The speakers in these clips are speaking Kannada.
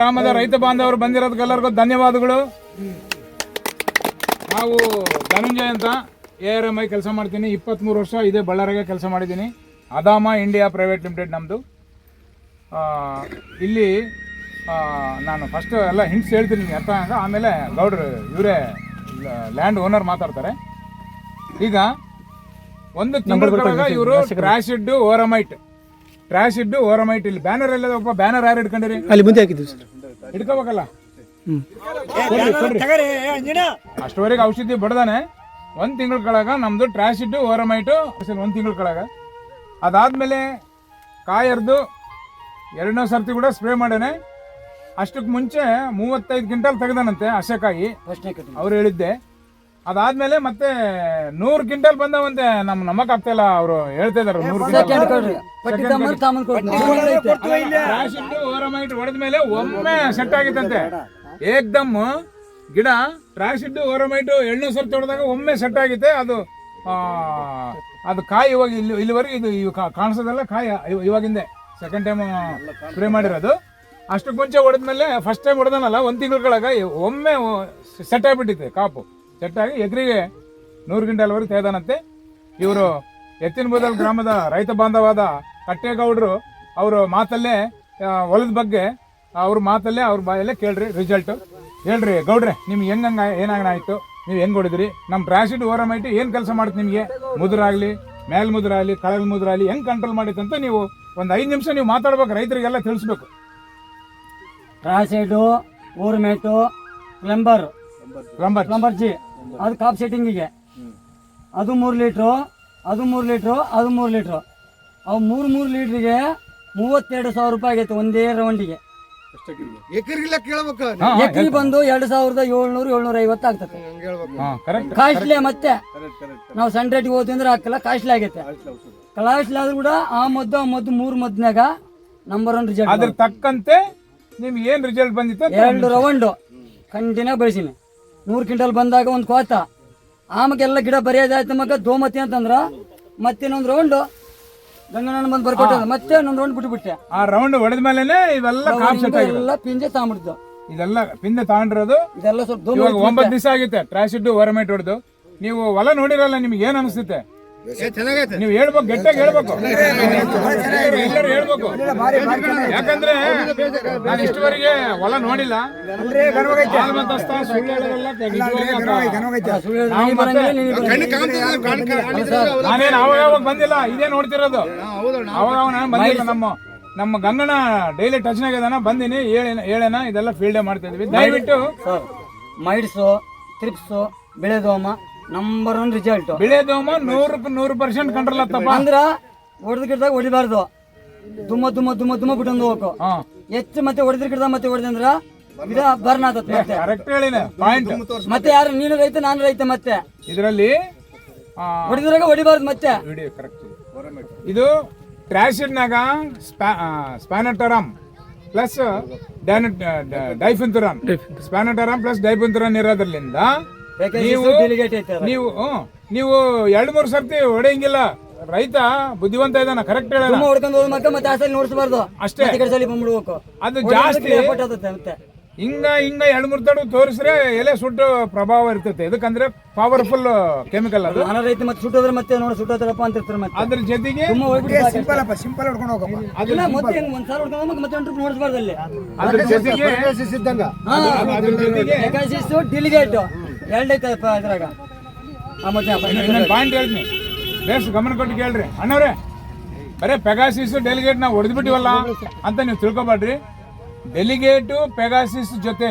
ಗ್ರಾಮದ ರೈತ ಬಾಂಧವರು ಬಂದಿರೋದಕ್ಕೆಲ್ಲರಿಗೂ ಧನ್ಯವಾದಗಳು. ನಾವು ಧನಂಜಯ ಅಂತ ARMI ಕೆಲಸ ಮಾಡ್ತೀನಿ. 23 ವರ್ಷ ಇದೇ ಬಳ್ಳಾರಿಗೆ ಕೆಲಸ ಮಾಡಿದ್ದೀನಿ. ಅದಾಮ ಇಂಡಿಯಾ ಪ್ರೈವೇಟ್ ಲಿಮಿಟೆಡ್ ನಮ್ಮದು. ಇಲ್ಲಿ ನಾನು ಫಸ್ಟ್ ಎಲ್ಲ ಹಿಂಟ್ಸ್ ಹೇಳ್ತೀನಿ ನಿಮಗೆ ಅರ್ಥ ಆಗ, ಆಮೇಲೆ ಗೌಡ್ರು ಇವರೇ ಲ್ಯಾಂಡ್ ಓನರ್ ಮಾತಾಡ್ತಾರೆ. ಈಗ 1 ತಿಂಗಳ ಇವರು ಟ್ರಾಶಿಡ್ ಓರಮೈಟ್ ಇಲ್ಲಿ ಬ್ಯಾನರ್ ಎಲ್ಲ ಒಬ್ಬ ಬ್ಯಾನರ್ ಯಾರು ಹಿಡ್ಕೊಂಡಿರಿ? ಅಲ್ಲಿ ಮುಂದೆ ಹಾಕಿದ್ವಿ ಸರ್, ಹಿಡ್ಕೋಬೇಕಲ್ಲ. ಅಷ್ಟುವರೆಗೆ ಔಷಧಿ ಬಡ್ದಾನೆ 1 ತಿಂಗಳ ಕೆಳಗ ನಮ್ದು ಟ್ರಾಶಿಡ್ ಓರಮೈಟು 1 ತಿಂಗಳ ಕೆಳಗ. ಅದಾದ್ಮೇಲೆ ಕಾಯರ್ದು 2ನೇ ಸರ್ತಿ ಕೂಡ ಸ್ಪ್ರೇ ಮಾಡೇನೆ. ಅಷ್ಟಕ್ಕೆ ಮುಂಚೆ 35 ಕ್ವಿಂಟಲ್ ತೆಗೆದಾನಂತೆ ಹಸೆಕಾಯಿ ಅವ್ರು ಹೇಳಿದ್ದೆ. ಅದಾದ್ಮೇಲೆ ಮತ್ತೆ 100 ಕ್ವಿಂಟಲ್ ಬಂದವಂತೆ. ನಮ್ಮಕ್ ಆಗ್ತಾ ಇಲ್ಲ, ಅವರು ಹೇಳ್ತಾ ಇದಾರೆ 100 ಟ್ರಾಶಿಡ್ ಓರಮೈಟ್ ಹೊಡೆದ್ಮೇಲೆ ಒಮ್ಮೆ ಸೆಟ್ ಆಗಿತ್ತಂತೆ. ಏಕ್ದಮ್ ಗಿಡ ಟ್ರಾಶಿಡ್ ಓರಮೈಟ್ 2ನೇ ಸರ್ತಿ ಹೊಡೆದಾಗ ಒಮ್ಮೆ ಸೆಟ್ ಆಗಿತ್ತೆ. ಅದು ಕಾಯಿ ಇವಾಗ ಇಲ್ಲಿವರೆಗೆ ಇದು ಕಾಣಿಸೋದಲ್ಲ, ಕಾಯಿ ಇವಾಗಿಂದೆ ಸೆಕೆಂಡ್ ಟೈಮ್ ಸ್ಪ್ರೇ ಮಾಡಿರೋದು. ಅಷ್ಟಕ್ಕೆ ಮುಂಚೆ ಹೊಡೆದ್ಮೇಲೆ ಫಸ್ಟ್ ಟೈಮ್ ಹೊಡೆದನಲ್ಲ 1 ತಿಂಗಳ ಕೆಳಗ ಒಮ್ಮೆ ಸೆಟ್ ಆಗಿಬಿಟ್ಟಿದೆ. ಕಾಪು ಸೆಟ್ ಆಗಿ ಎಕರೆಗೆ 100 ಕ್ವಿಂಟಲ್ವರೆಗೆ ತೆಗೆದಾನಂತೆ. ಇವರು ಎತ್ತಿನಬೂದಲ್ ಗ್ರಾಮದ ರೈತ ಬಾಂಧವಾದ ಕಟ್ಟೇಗೌಡರು ಅವರು ಮಾತಲ್ಲೇ ಹೊಲದ ಬಗ್ಗೆ ಅವ್ರ ಮಾತಲ್ಲೇ ಅವ್ರ ಬಾಯಲ್ಲೇ ಕೇಳ್ರಿ ರಿಸಲ್ಟ್. ಹೇಳ್ರಿ ಗೌಡ್ರೆ, ನಿಮ್ಗೆ ಹೆಂಗಂಗ ಏನಾಗನಾಯ್ತು, ನೀವು ಹೆಂಗ್ ಹೊಡಿದ್ರಿ, ನಮ್ಮ ಟ್ರಾಶಿಡ್ ಓರಮೈಟ್ ಏನು ಕೆಲಸ ಮಾಡುತ್ತೆ ನಿಮಗೆ, ಮುದ್ರಾಗಲಿ ಮೇಲ್ ಮುದ್ರಾಗಲಿ ಕಳಲ್ ಮುದ್ರಾಗಲಿ ಹೆಂಗ್ ಕಂಟ್ರೋಲ್ ಮಾಡಿತ್ತು ಅಂತ ನೀವು ಒಂದು 5 ನಿಮಿಷ ನೀವು ಮಾತಾಡ್ಬೇಕು, ರೈತರಿಗೆಲ್ಲ ತಿಳಿಸ್ಬೇಕು. ಟ್ರಾಶಿಡ್ ಓರಮೈಟು ಪ್ಲಂಬರ್ ಜಿ ಅದು ಕಾಪ್ ಸೆಟ್ಟಿಂಗಿಗೆ ಅದು 3 ಲೀಟ್ರು, ಅದು 3 ಲೀಟ್ರು, ಅದು 3 ಲೀಟ್ರು. ಅವು 3 ಲೀಟ್ರಿಗೆ 32,000 ರೂಪಾಯಿ ಆಗೈತೆ ಒಂದೇ ರೌಂಡಿಗೆ. ಎಕರೆ ಬಂದು 2,700-750 ಆಗ್ತದೆ. ಕಾಸ್ಟ್ಲಿ. ಮತ್ತೆ ನಾವು ಸಣ್ಣ ರೇಟಿಗೆ ಹೋದ್ವಿ ಅಂದ್ರೆ ಹಾಕಲ್ಲ, ಕಾಸ್ಟ್ಲಿ ಆಗೈತೆ. ಕಾಸ್ಟ್ಲಿ ಆದ್ರೂ ಕೂಡ ಆ ಮದ್ದು 3 ಮದ್ನಾಗ ನಂಬರ್ 1 ರಿಸಲ್ಟ್. ಅದ್ರ ತಕ್ಕಂತೆ ನಿಮ್ಗೆ ಏನ್ ರಿಸಲ್ಟ್ ಬಂದಿತ್ತು? 2 ರೌಂಡ್ ಕಂಟಿನ್ಯೂ ಬೆಳೆಸಿನಿ. 100 ಕ್ವಿಂಟಲ್ ಬಂದಾಗ ಒಂದು ಕೋತ. ಆಮಗೆಲ್ಲ ಗಿಡ ಬರೆಯೋದಾಯ್ತು ಮಗ ದೋಮತಿ ಅಂತಂದ್ರ ಮತ್ತೆ ಇನ್ನೊಂದು ರೌಂಡ್ ಗಂಗಣ್ಣ ಬಂದು ಬರ್ಕೊಟ್ಟ, ಮತ್ತೆ ಇನ್ನೊಂದು ರೌಂಡ್ ಬಿಟ್ಬಿಟ್ಟೆ. ಆ ರೌಂಡ್ ಹೊಡೆದ ಮೇಲೆ ಇವೆಲ್ಲ ಎಲ್ಲ ಪಿಂಜೆ ತಗೊಂಡ್ಬಿಡ್ತು. ಇದೆಲ್ಲ ಪಿಂದೆ ತಗೊಂಡಿರೋದು ಇದೆಲ್ಲ ಸ್ವಲ್ಪ 9 ದಿವಸ ಆಗಿತ್ತೆ ಟ್ರಾಶಿಡ್ ಓರಮೈಟ್ ಹೊಡೆದು. ನೀವು ಹೊಲ ನೋಡಿರಲ್ಲ, ನಿಮ್ಗೆ ಏನ್ ಅನಿಸುತ್ತೆ? ನೀವು ಹೇಳ್ಬೇಕು, ಗಟ್ಟಿಯಾಗಿ ಹೇಳ್ಬೇಕು, ಎಲ್ಲರೂ ಹೇಳ್ಬೇಕು. ಯಾಕಂದ್ರೆ ನಾನು ಇಷ್ಟುವರೆಗೆ ಹೊಲ ನೋಡಿಲ್ಲ. ನಾನೇನು ಅವಾಗ ಬಂದಿಲ್ಲ, ಇದೇ ನೋಡ್ತಿರೋದು. ಅವಾಗ ನಾನು ಬಂದಿಲ್ಲ. ನಮ್ಮ ಗಂಗಣ್ಣ ಡೈಲಿ ಟಚ್ನಾಗ ಇದಾನ, ಬಂದಿನಿ ಹೇಳೇನ ಇದೆಲ್ಲ ಫೀಲ್ಡೇ ಮಾಡ್ತಾ ಇದ್ವಿ. ದಯವಿಟ್ಟು ಮೈಡ್ಸು ತ್ರಿಪ್ಸು ಬೆಳೆದೋಮ ನಂಬರ್ 1 ರಿಸಲ್ಟ್. ಬೆಳೆದೋಮ 100% ಕಂಟ್ರೋಲ್ ಆಗ್ತಪ್ಪ. ಅಂದ್ರ ಹೊಡೆದ ಗಿಡದಾಗ ಹೊಡಿಬಾರ್ದು, ದುಮ್ಮ ಬಿಟ್ಟೊಂದು ಹೋಗು. ಹೆಚ್ಚು ಮತ್ತೆ ಹೊಡೆದ್ರ ಗಿಡದ ಮತ್ತೆ ಹೊಡೆದಂದ್ರ ಗಿಡ ಬರ್ನ್ ಆತತ್. ಮತ್ತೆ ಕರೆಕ್ಟ್ ಹೇಳಿನ ಪಾಯಿಂಟ್. ಮತ್ತೆ ಯಾರು ನೀನು ರೈತ ನಾನು ರೈತ, ಮತ್ತೆ ಇದರಲ್ಲಿ ಹೊಡೆದ್ರಾಗ ಹೊಡಿಬಾರ್ದು. ಮತ್ತೆ ಇದು ಟ್ರಾಶಿಡ್ನಾಗ ಸ್ಪ್ಯಾನಟರಮ್ ಪ್ಲಸ್ ಡೈಫೆಂಥುರಾನ್, ಸ್ಪ್ಯಾನಟರಮ್ ಪ್ಲಸ್ ಡೈಫೆಂಥುರಾನ್ ಇರೋದ್ರಲ್ಲಿಂದ ನೀವು 2-3 ಸರ್ತಿ ಹೊಡೆಯಂಗಿಲ್ಲ. ರೈತ ಬುದ್ಧಿವಂತ ಇದಾನ, ಕರೆಕ್ಟ್ ಹೇಳ. ಹೊಡ್ಕೊಂಡು ಹೋದ ಮತ್ತೆ ನೋಡಿಸಬಾರ್ದು ಅಷ್ಟೇ. ಅದು ಜಾಸ್ತಿ ಹಿಂಗ 2-3 ತಡ ತೋರಿಸ್ರೆ ಎಲೆ ಸುಟ್ಟು ಪ್ರಭಾವ ಇರ್ತೈತೆ. ಇದಕ್ಕಂದ್ರೆ ಪವರ್ಫುಲ್ ಕೆಮಿಕಲ್ ಅದು. ರೈತ ಮತ್ತೆ ಸುಟ್ಟೋದ್ರೆ ಮತ್ತೆ ನೋಡಿ ಸುಟ್ಟೋದ್ರಪ್ಪ ಅಂತ ಇರ್ತಾರೆ. ಮತ್ತೆ ಅದ್ರ ಜೊತೆಗೆ ಸಿಂಪಲ್ ಹೊಡ್ಕೊಂಡು ಹೋಗಪ್ಪ. ಮತ್ತೆ ಒಂದ್ಸಾರ ಹೊಡ್ಕೊಂಡು ಮತ್ತೆ ನೋಡಿಸಬಾರ್ದು ಅಲ್ಲಿ. ಅದ್ರ ಜೊತೆಗೆ ಡಿಲಿಗೇಟ್ 2 ಐತಪ್ಪ ಇದ್ರಾಗ. ಪಾಯಿಂಟ್ ಹೇಳ್ತೀನಿ, ಬೇಸ್ ಗಮನ ಕೊಟ್ಟು ಕೇಳ್ರಿ ಅಣ್ಣವ್ರೆ. ಬರೇ ಪೆಗಾಸಿಸ್ ಡೆಲಿಗೇಟ್ ನಾವು ಹೊಡೆದ್ಬಿಟ್ಟಿವಲ್ಲ ಅಂತ ನೀವು ತಿಳ್ಕೊಬೇಡ್ರಿ. ಡೆಲಿಗೇಟು ಪೆಗಾಸಿಸ್ ಜೊತೆ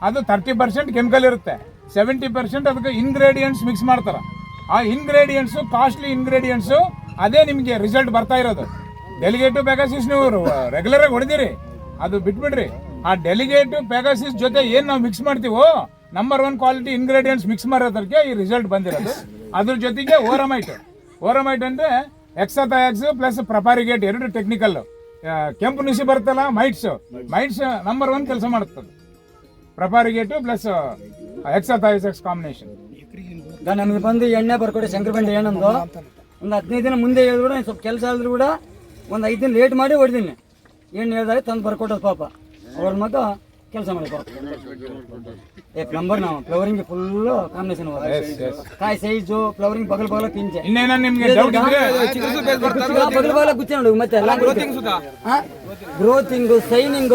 ಅದು 30% ಕೆಮಿಕಲ್ ಇರುತ್ತೆ, 70% ಅದಕ್ಕೆ ಇಂಗ್ರೀಡಿಯೆಂಟ್ಸ್ ಮಿಕ್ಸ್ ಮಾಡ್ತಾರೆ. ಆ ಇಂಗ್ರೀಡಿಯೆಂಟ್ಸು ಕಾಸ್ಟ್ಲಿ ಇಂಗ್ರೀಡಿಯೆಂಟ್ಸು, ಅದೇ ನಿಮಗೆ ರಿಸಲ್ಟ್ ಬರ್ತಾ ಇರೋದು. ಡೆಲಿಗೇಟು ಪೆಗಾಸಿಸ್ ನೀವು ರೆಗ್ಯುಲರ್ ಆಗಿ ಹೊಡೆದಿರಿ, ಅದು ಬಿಟ್ಬಿಡ್ರಿ. ಆ ಡೆಲಿಗೇಟು ಪೆಗಾಸಿಸ್ ಜೊತೆ ಏನು ನಾವು ಮಿಕ್ಸ್ ಮಾಡ್ತೀವೋ ನಂಬರ್ 1 ಕ್ವಾಲಿಟಿ ಇಂಗ್ರೀಡಿಯೆಂಟ್ಸ್ ಮಿಕ್ಸ್ ಮಾಡೋದಕ್ಕೆ ಈ ರಿಸಲ್ಟ್ ಬಂದಿರೋದು. ಅದ್ರ ಜೊತೆಗೆ ಓರಮೈಟ್ ಅಂದ್ರೆ ಎಕ್ಸಾಥಯಾಕ್ಸ್ ಪ್ಲಸ್ ಪ್ರಪಾರಿಗೇಟ್ 2 ಟೆಕ್ನಿಕಲ್. ಕೆಂಪು ನುಸಿ ಬರುತ್ತಲ್ಲ, ಮೈಟ್ಸ್ ನಂಬರ್ 1 ಕೆಲಸ ಮಾಡುತ್ತದೆ. ಪ್ರಪಾರಿಗೇಟು ಪ್ಲಸ್ ಎಕ್ಸಾಥಯಾಕ್ಸ್ ಕಾಂಬಿನೇಷನ್. ನಮಗೆ ಬಂದು ಎಣ್ಣೆ ಬರ್ಕೊಡಿ, ಶಂಕರ ಬಂಡಿ ಏನಂದು ಒಂದು 15 ದಿನ ಮುಂದೆ ಹೇಳಿದ್ರು ಕೂಡ, ಸ್ವಲ್ಪ ಕೆಲಸ ಆದ್ರೂ ಕೂಡ ಒಂದು 5 ದಿನ ಲೇಟ್ ಮಾಡಿ ಹೊಡೆದೀನಿ. ಏನು ಹೇಳ್ದಾಗ ತಂದು ಬರ್ಕೊಟ್ಟದು ಪಾಪ. ಅವ್ರ ಮಗ ಕೆಲಸ ಮಾಡಬೇಕು. ಪ್ಲಂಬರ್ ನಾವು ಫ್ಲವರಿಂಗ್ ಫುಲ್ ಕಾಂಬಿನೇಷನ್ ಕಾಯಿ ಸೈಜು ಫ್ಲವರಿಂಗ್ ಬಗಲ್ ಬಗಲ ಪಿಂಚೆ ಇನ್ನೇನ ನಿಮ್ಗೆ ಡೌಟ್ ಇದ್ರೆ ಬಗಲ್ ಬಗಲ ಗುಚ್ಚೆ ನೋಡು ಮತ್ತೆ ಗ್ರೋತಿಂಗ್ ಸೈನಿಂಗ್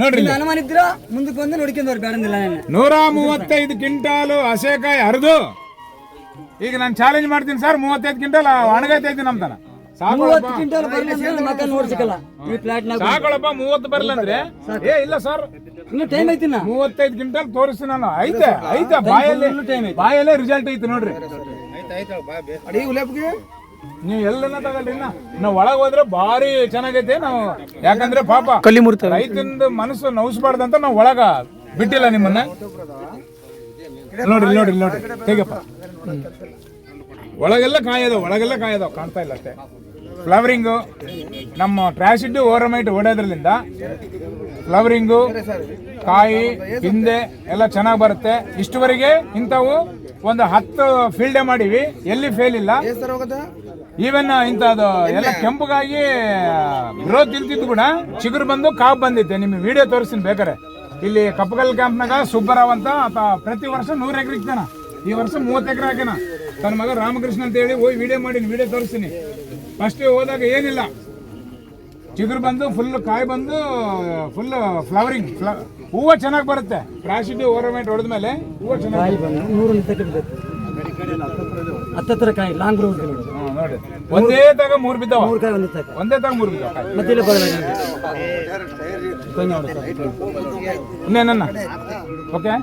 ನೋಡ್ರಿ ಅನುಮಾನ ಇದ್ರ ಮುಂದಕ್ಕೆ ಬಂದು ನೋಡ್ಕೊಂಡವ್ರು ಬೇಡಂದಿಲ್ಲ. 135 ಕ್ವಿಂಟಾಲು ಹಸೆಕಾಯಿ ಹರಿದು ಈಗ ನಾನು ಚಾಲೆಂಜ್ ಮಾಡ್ತೀನಿ ಸರ್, 35 ಕ್ವಿಂಟಲ್ ಒಣಗೈತೈತಿ ನಮ್ತನ 30 ಕ್ವಿಂಟಲ್ ಬರಲಿಲ್ಲ ಮಕ್ಕ ನೋಡ್ಸಿಕಲ್ಲ ಈ ಪ್ಲಾಟ್ ನಾಗ ಸಾಕೊಳಪ್ಪ. 30 ಬರಲ್ಲ ಅಂದ್ರೆ ಏ ಇಲ್ಲ ಸರ್, ಇನ್ನು ಟೈಮ್ ಐತಿನ 35 ಕ್ವಿಂಟಲ್ ತೋರಿಸಿ ನಾನು. ಐತೆ ಬಾಯಲ್ಲೇ ರಿಸಲ್ಟ್ ಐತಿ ನೋಡ್ರಿ. ಅಡಿ ಉಲೇಪ್ಗೆ ನೀವು ಎಲ್ಲನ ತಗೊಳ್ರಿ. ನಾವು ಒಳಗೆ ಹೋದ್ರೆ ಭಾರಿ ಚೆನ್ನಾಗೈತೆ. ನಾವು ಯಾಕಂದ್ರೆ ಪಾಪ ರೈತಂದು ಮನಸ್ಸು ನೌಸ್ಬಾರ್ದಂತ ನಾವು ಒಳಗ ಬಿಟ್ಟಿಲ್ಲ ನಿಮ್ಮನ್ನ. ನೋಡ್ರಿ ತೆಗಪ್ಪ. ಒಳಗೆಲ್ಲ ಕಾಯದವ ಕಾಣ್ತಾ ಇಲ್ಲ ಅಷ್ಟೇ. ಫ್ಲವರಿಂಗು ನಮ್ಮ ಟ್ರಾಸಿಡ್ ಓವರ್ಮೈಟ್ ಹೊಡೆಯೋದ್ರಲ್ಲಿಂದ ಫ್ಲವರಿಂಗು ಕಾಯಿ ಹಿಂದೆ ಎಲ್ಲ ಚೆನ್ನಾಗಿ ಬರುತ್ತೆ. ಇಷ್ಟುವರೆಗೆ ಇಂಥವು ಒಂದು 10 ಫೀಲ್ಡೇ ಮಾಡಿವಿ, ಎಲ್ಲಿ ಫೇಲ್ ಇಲ್ಲ. ಈವನ್ ಇಂಥದ್ದು ಎಲ್ಲ ಕೆಂಪಗಾಗಿ ಗ್ರೋತ್ ಇಲ್ತಿದ್ದು ಕೂಡ ಚಿಗುರು ಬಂದು ಕಾವು ಬಂದಿತ್ತೆ. ನಿಮ್ಗೆ ವಿಡಿಯೋ ತೋರಿಸ್ತೀನಿ ಬೇಕಾರೆ. ಇಲ್ಲಿ ಕಪ್ಪಗಲ್ ಕ್ಯಾಂಪ್ನಾಗ ಸುಬ್ಬರಾವ್ ಅಂತ ಪ್ರತಿ ವರ್ಷ 100 ಎಕರೆ ಇಕ್ತಾನ. ಈ ವರ್ಷ 30 ಎಕರೆ ಹಾಕ್ಯಾನ. ತನ್ನ ಮಗ ರಾಮಕೃಷ್ಣ ಅಂತ ಹೇಳಿ ಹೋಗಿ ವಿಡಿಯೋ ಮಾಡೀನಿ, ವಿಡಿಯೋ ತೋರಿಸ್ತೀನಿ. ಫಸ್ಟ್ ಹೋದಾಗ ಏನಿಲ್ಲ, ಚಿಗುರು ಬಂದು ಫುಲ್ ಕಾಯಿ ಬಂದು ಫುಲ್ ಫ್ಲವರಿಂಗ್, ಹೂವು ಚೆನ್ನಾಗಿ ಬರುತ್ತೆ. ಟ್ರಾಸಿಡ್ ಓವರ್ಮೈಟ್ ಹೊಡೆದ್ಮೇಲೆ ಹೂವು ಚೆನ್ನಾಗಿ ಹತ್ತತ್ರ ಕಾಯಿ ಲಾಂಗ್ ರೋಡ್ ನೋಡಿ. ಒಂದೇ ತಗ 3 ಬಿದ್ದಾವ, ಒಂದೇ ತಗ 3 ಬಿದ್ದಾವ. ಇನ್ನೇನನ್ನ ಓಕೆ.